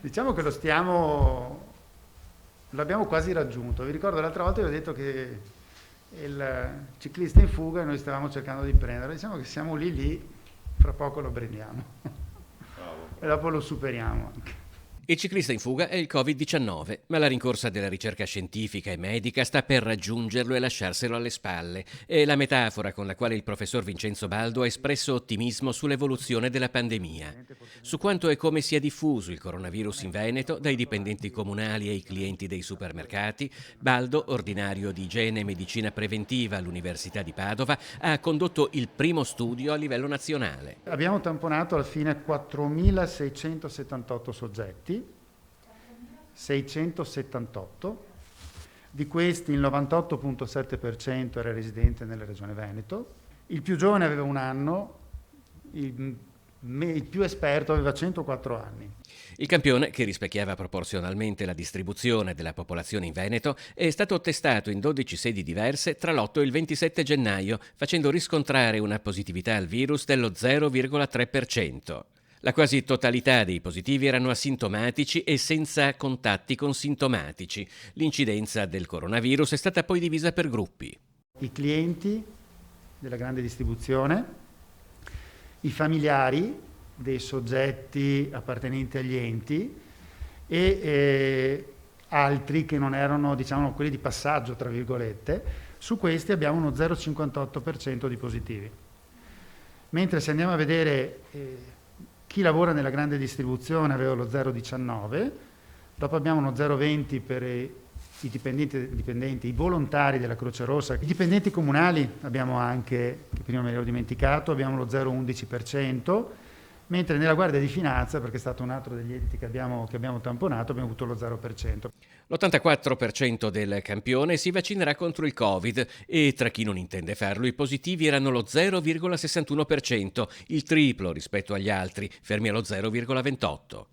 Diciamo che l'abbiamo quasi raggiunto. Vi ricordo l'altra volta vi ho detto che il ciclista in fuga e noi stavamo cercando di prenderlo. Diciamo che siamo lì, fra poco lo prendiamo e dopo lo superiamo anche. Il ciclista in fuga è il Covid-19, ma la rincorsa della ricerca scientifica e medica sta per raggiungerlo e lasciarselo alle spalle. È la metafora con la quale il professor Vincenzo Baldo ha espresso ottimismo sull'evoluzione della pandemia. Su quanto e come sia diffuso il coronavirus in Veneto, dai dipendenti comunali ai clienti dei supermercati, Baldo, ordinario di igiene e medicina preventiva all'Università di Padova, ha condotto il primo studio a livello nazionale. Abbiamo tamponato alla fine 4.678 soggetti, 678, di questi il 98,7% era residente nella regione Veneto, il più giovane aveva 1 anno, il più esperto aveva 104 anni. Il campione, che rispecchiava proporzionalmente la distribuzione della popolazione in Veneto, è stato testato in 12 sedi diverse tra l'8 e il 27 gennaio, facendo riscontrare una positività al virus dello 0,3%. La quasi totalità dei positivi erano asintomatici e senza contatti con sintomatici. L'incidenza del coronavirus è stata poi divisa per gruppi. I clienti della grande distribuzione, i familiari dei soggetti appartenenti agli enti e altri che non erano, diciamo, quelli di passaggio, tra virgolette. Su questi abbiamo uno 0,58% di positivi. Mentre se andiamo a vedere chi lavora nella grande distribuzione aveva lo 0,19, dopo abbiamo uno 0,20 per i dipendenti, i volontari della Croce Rossa, i dipendenti comunali abbiamo anche, che prima me l'ero dimenticato, abbiamo lo 0,11%, mentre nella Guardia di Finanza, perché è stato un altro degli enti che abbiamo tamponato, abbiamo avuto lo 0%. L'84% del campione si vaccinerà contro il Covid e tra chi non intende farlo i positivi erano lo 0,61%, il triplo rispetto agli altri, fermi allo 0,28%.